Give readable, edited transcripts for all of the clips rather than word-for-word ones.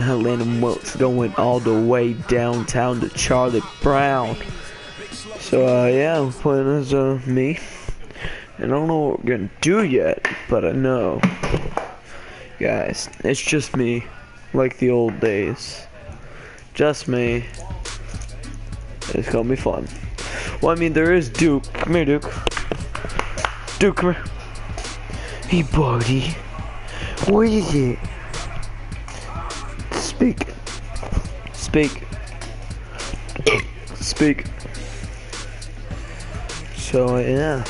Landon Wilkes going all the way downtown to Charlie Brown. So yeah, I'm playing as me. And I don't know what we're gonna do yet, but I know. Guys, it's just me. Like the old days. Just me. It's gonna be fun. Well, I mean, there is Duke. Come here, Duke. Duke, come here. Hey, buddy. What is it? Speak. Speak. Speak. So, yeah.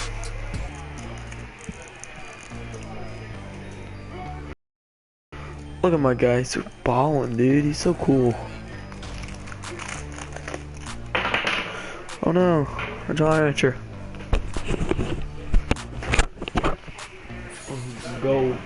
Look at my guy. He's balling, dude. He's so cool. Oh no. A giant. Go.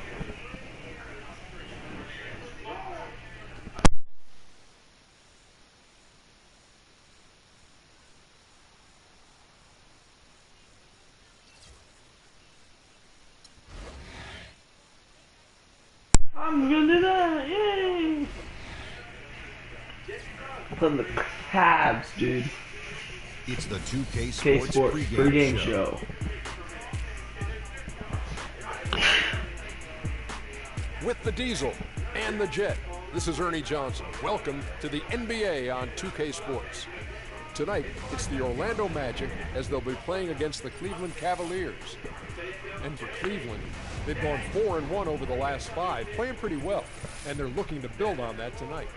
I'm gonna do that, yay! From the Cavs, dude. It's the 2K Sports pregame show. With the Diesel and the Jet, this is Ernie Johnson. Welcome to the NBA on 2K Sports. Tonight, it's the Orlando Magic as they'll be playing against the Cleveland Cavaliers. And for Cleveland, they've gone 4-1 over the last 5, playing pretty well, and they're looking to build on that tonight.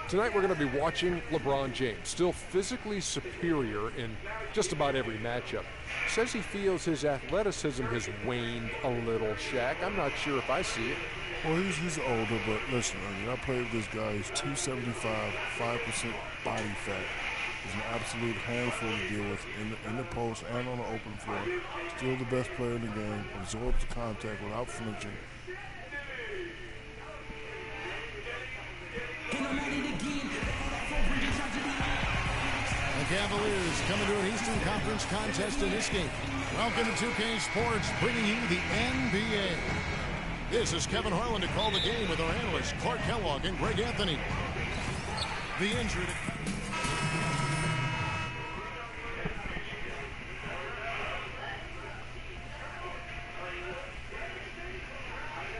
Tonight we're going to be watching LeBron James, still physically superior in just about every matchup. Says he feels his athleticism has waned a little, Shaq. I'm not sure if I see it. Well, he's older, but listen, I played with this guy. He's 275, 5% body fat. He's an absolute handful to deal with in the post and on the open floor. Still the best player in the game. Absorbs the contact without flinching. The Cavaliers coming to an Eastern Conference contest in this game. Welcome to 2K Sports, bringing you the NBA. This is Kevin Harlan to call the game with our analysts Clark Kellogg and Greg Anthony. The injury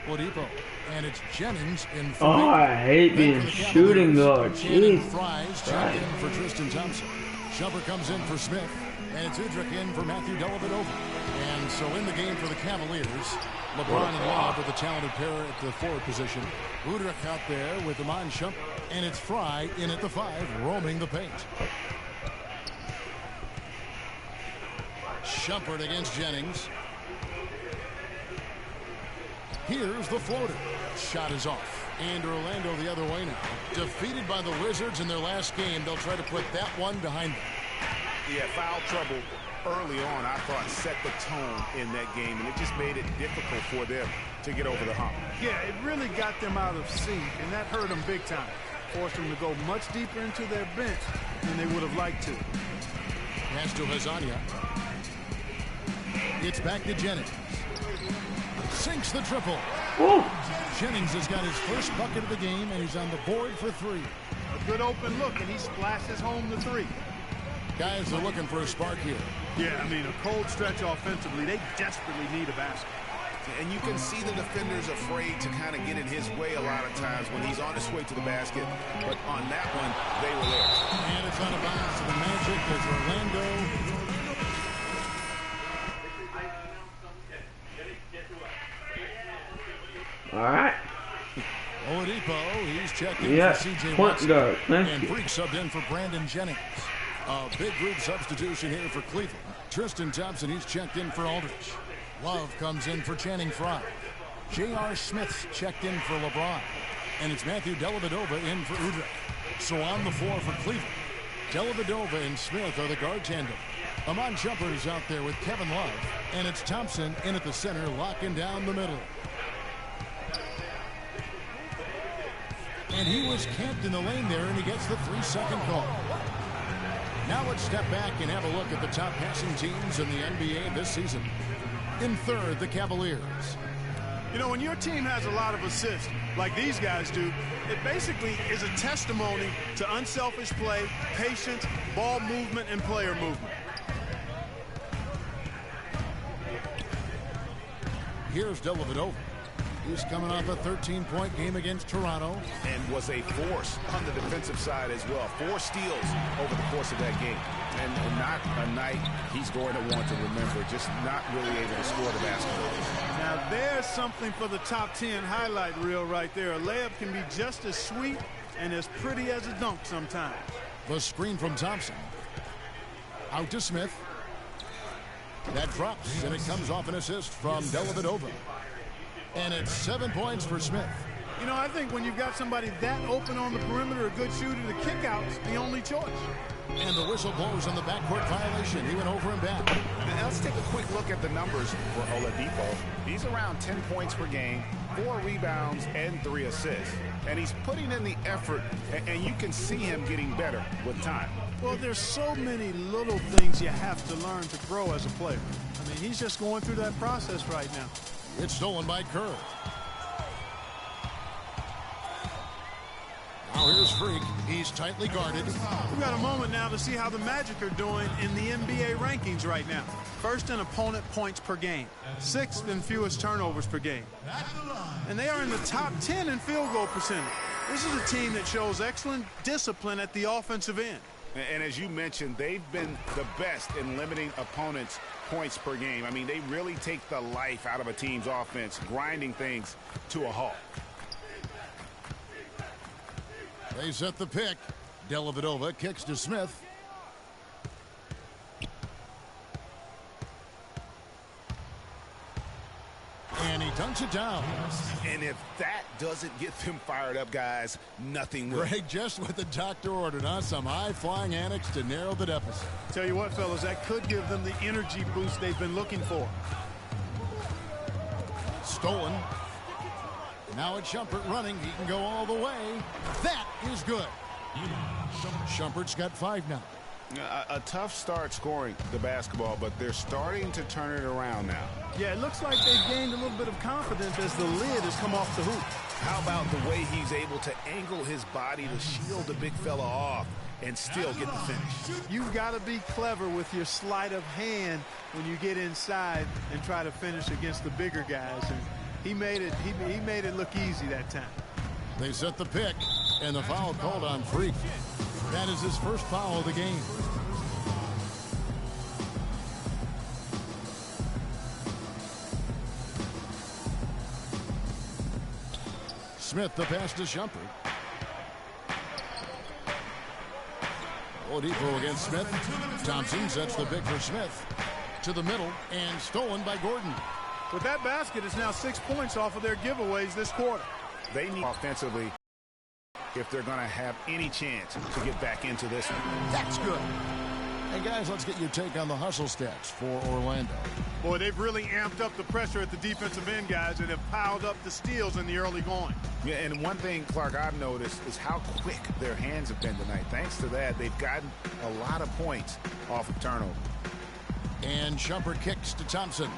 Oladipo, and it's Jennings in front. Oh, I hate being shooting guard. Jeez. Fries checked in for Tristan Thompson. Shumpert comes in for Smith, and it's Udrih in for Matthew Dellavedova. And so in the game for the Cavaliers, LeBron and Love with a talented pair at the forward position. Udrih out there with Iman Shumpert, and it's Fry in at the 5, roaming the paint. Shumpert against Jennings. Here's the floater. Shot is off. And Orlando the other way now. Defeated by the Wizards in their last game. They'll try to put that one behind them. Yeah, foul trouble early on, I thought, set the tone in that game, and it just made it difficult for them to get over the hump. Yeah, it really got them out of sync, and that hurt them big time. Forced them to go much deeper into their bench than they would have liked to. Pass to Hazania. It's back to Jennings. Sinks the triple. Woo. Jennings has got his first bucket of the game, and he's on the board for 3. A good open look, and he splashes home the 3. Guys are looking for a spark here. Yeah, I mean, a cold stretch offensively. They desperately need a basket. And you can see the defenders afraid to kind of get in his way a lot of times when he's on his way to the basket. But on that one, they were there. And it's on a bounce to the Magic as Orlando. Alright. Oladipo, he's checked in Yeah, for C.J. point Watson. guard. Thank And you. Freak subbed in for Brandon Jennings. A big group substitution here for Cleveland. Tristan Thompson, he's checked in for Aldridge. Love comes in for Channing Frye. J.R. Smith's checked in for LeBron. And it's Matthew Dellavedova in for Udrih. So on the floor for Cleveland, Dellavedova and Smith are the guard tandem. Iman Shumpert is out there with Kevin Love. And it's Thompson in at the center, locking down the middle. And he was camped in the lane there, and he gets the 3-second call. Now let's step back and have a look at the top passing teams in the NBA this season. In third, the Cavaliers. You know, when your team has a lot of assists, like these guys do, it basically is a testimony to unselfish play, patience, ball movement, and player movement. Here's Dellavedova. He's coming off a 13-point game against Toronto. And was a force on the defensive side as well. 4 steals over the course of that game. And not a night he's going to want to remember, just not really able to score the basketball. Now there's something for the top 10 highlight reel right there. A layup can be just as sweet and as pretty as a dunk sometimes. The screen from Thompson. Out to Smith. That drops, and it comes off an assist from Dellavedova. And it's 7 points for Smith. You know, I think when you've got somebody that open on the perimeter, a good shooter, the kick-out's the only choice. And the whistle blows on the backcourt violation. He went over and back. Now let's take a quick look at the numbers for Oladipo. He's around 10 points per game, 4 rebounds, and 3 assists. And he's putting in the effort, and you can see him getting better with time. Well, there's so many little things you have to learn to grow as a player. I mean, he's just going through that process right now. It's stolen by Kerr. Now here's Freak. He's tightly guarded. We've got a moment now to see how the Magic are doing in the NBA rankings right now. First in opponent points per game. 6th in fewest turnovers per game. And they are in the top 10 in field goal percentage. This is a team that shows excellent discipline at the offensive end. And as you mentioned, they've been the best in limiting opponents' points per game. I mean, they really take the life out of a team's offense, grinding things to a halt. They set the pick. Dellavedova kicks to Smith. And he dunks it down. And if that doesn't get them fired up, guys, nothing will. Greg, just what the doctor ordered, huh? Some high-flying antics to narrow the deficit. Tell you what, fellas, that could give them the energy boost they've been looking for. Stolen. Now it's Shumpert running. He can go all the way. That is good. Shumpert's got 5 now. A tough start scoring the basketball, but they're starting to turn it around now. Yeah, it looks like they've gained a little bit of confidence as the lid has come off the hoop. How about the way he's able to angle his body to shield the big fella off and still get the finish? You've got to be clever with your sleight of hand when you get inside and try to finish against the bigger guys. And he made it look easy that time. They set the pick, and the foul called on Freak. That is his first foul of the game. Smith, the pass to Shumpert. Oladipo against Smith. Thompson sets the pick for Smith. To the middle, and stolen by Gordon. With that basket, it's now 6 points off of their giveaways this quarter. They need offensively if they're going to have any chance to get back into this one. That's good. Hey, guys, let's get your take on the hustle stats for Orlando. Boy, they've really amped up the pressure at the defensive end, guys, and have piled up the steals in the early going. Yeah, and one thing, Clark, I've noticed is how quick their hands have been tonight. Thanks to that, they've gotten a lot of points off of turnover. And Shumpert kicks to Thompson.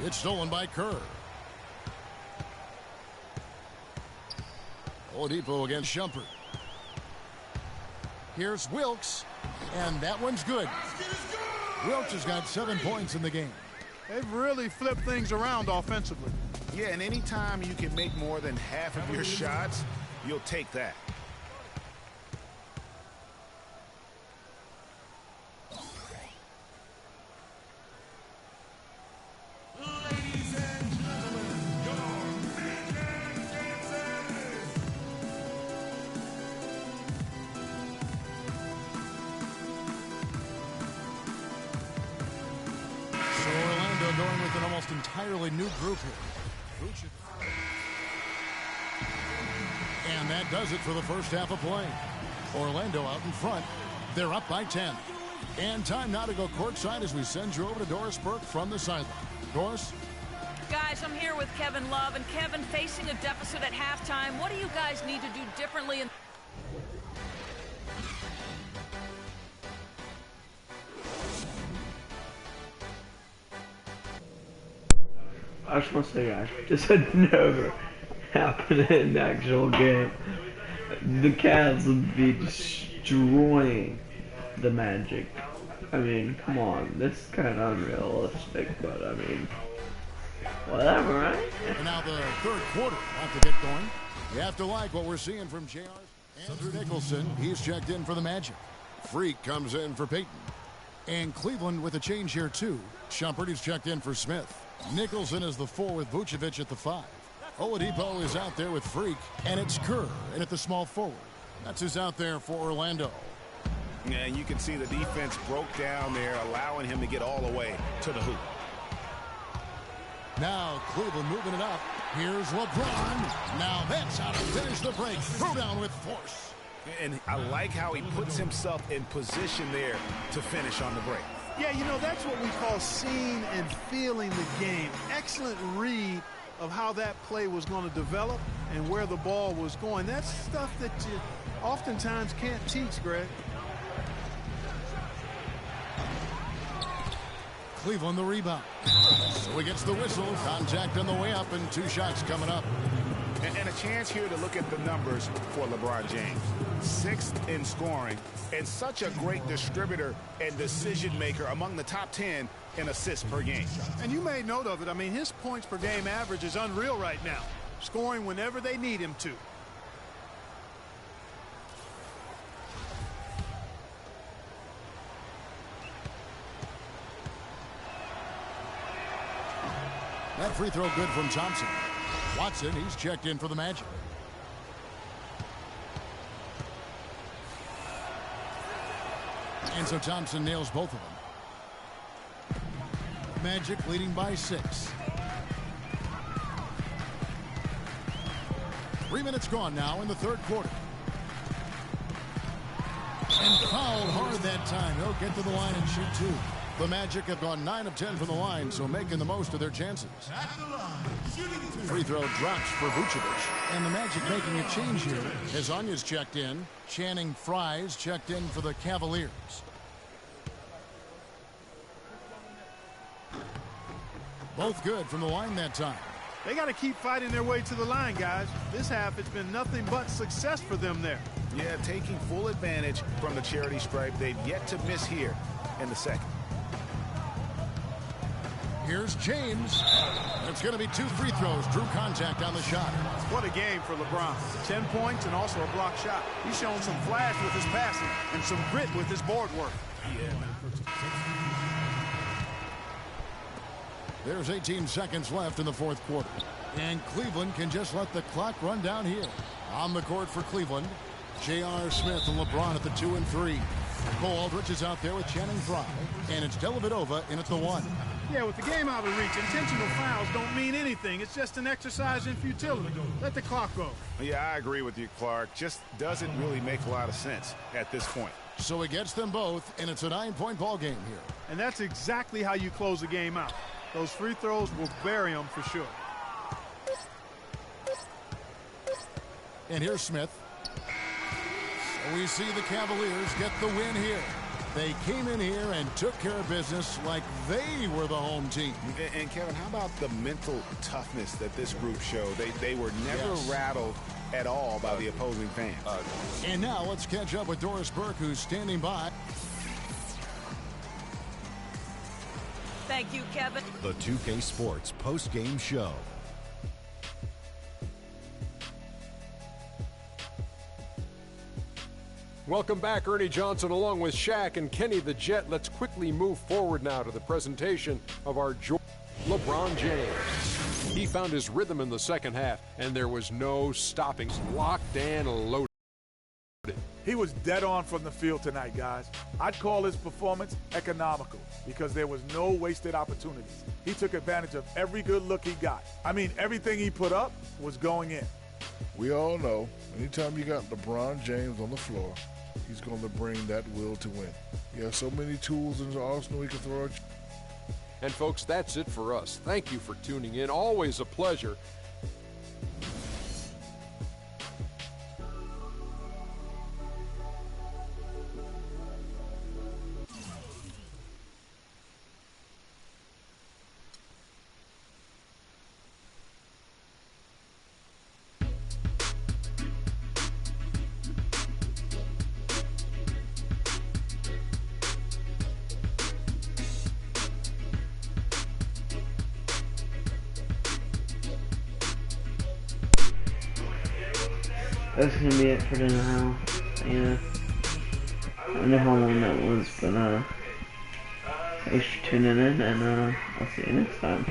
It's stolen by Kerr. Oladipo against Shumpert. Here's Wilkes, and that one's good. Wilkes has got 7 points in the game. They've really flipped things around offensively. Yeah, and anytime you can make more than half of your shots, you'll take that. Going with an almost entirely new group here. And that does it for the first half of play. Orlando out in front. They're up by 10. And time now to go courtside as we send you over to Doris Burke from the sideline. Doris? Guys, I'm here with Kevin Love. And Kevin, facing a deficit at halftime, what do you guys need to do differently? I just want to say, guys, this had never happened in the actual game. The Cavs would be destroying the Magic. I mean, come on, this is kind of unrealistic, but I mean, whatever, right? And now the third quarter about to get going. You have to like what we're seeing from JR. Andrew Nicholson, he's checked in for the Magic. Freak comes in for Peyton. And Cleveland with a change here, too. Shumpert, he's checked in for Smith. Nicholson is the 4 with Vucevic at the 5. Oladipo is out there with Freak, and it's Kerr in at the small forward. That's who's out there for Orlando. Yeah, and you can see the defense broke down there, allowing him to get all the way to the hoop. Now Cleveland moving it up. Here's LeBron. Now that's how to finish the break. Throw down with force. And I like how he puts himself in position there to finish on the break. Yeah, you know, that's what we call seeing and feeling the game. Excellent read of how that play was going to develop and where the ball was going. That's stuff that you oftentimes can't teach, Greg. Cleveland the rebound. So he gets the whistle. Contact on the way up and 2 shots coming up. And a chance here to look at the numbers for LeBron James. 6th in scoring and such a great distributor and decision maker, among the top 10 in assists per game. And you made note of it. I mean, his points per game average is unreal right now, scoring whenever they need him to. That free throw good from Thompson. Watson, he's checked in for the Magic. And so Thompson nails both of them. Magic leading by 6. 3 minutes gone now in the third quarter. And fouled hard that time. He'll get to the line and shoot 2. The Magic have gone 9 of 10 from the line, so making the most of their chances. Free throw drops for Vucevic. And the Magic making a change here. Hezonja's checked in. Channing Frye's checked in for the Cavaliers. Both good from the line that time. They got to keep fighting their way to the line, guys. This half, it's been nothing but success for them there. Yeah, taking full advantage from the charity stripe. They've yet to miss here in the second. Here's James. It's going to be 2 free throws. Drew contact on the shot. What a game for LeBron. 10 points and also a block shot. He's shown some flash with his passing and some grit with his board work. There's 18 seconds left in the fourth quarter. And Cleveland can just let the clock run down here. On the court for Cleveland, J.R. Smith and LeBron at the 2 and 3. Cole Aldrich is out there with Channing Frye. And it's Dellavedova in at the 1. Yeah, with the game out of reach, intentional fouls don't mean anything. It's just an exercise in futility. Let the clock go. Yeah, I agree with you, Clark. Just doesn't really make a lot of sense at this point. So he gets them both, and it's a 9-point ball game here. And that's exactly how you close a game out. Those free throws will bury them for sure. And here's Smith. So we see the Cavaliers get the win here. They came in here and took care of business like they were the home team. And Kevin, how about the mental toughness that this group showed? They were never rattled at all by the opposing fans. And now let's catch up with Doris Burke, who's standing by. Thank you, Kevin. The 2K Sports post-game show. Welcome back, Ernie Johnson, along with Shaq and Kenny the Jet. Let's quickly move forward now to the presentation of our LeBron James. He found his rhythm in the second half, and there was no stopping. Locked and loaded. He was dead on from the field tonight, guys. I'd call his performance economical because there was no wasted opportunities. He took advantage of every good look he got. I mean, everything he put up was going in. We all know anytime you got LeBron James on the floor, he's going to bring that will to win. He has so many tools in his arsenal he can throw at you. And folks, that's it for us. Thank you for tuning in. Always a pleasure. that's gonna be it for now. Yeah. I don't know how long that was, but thanks for tuning in, and I'll see you next time.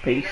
Peace.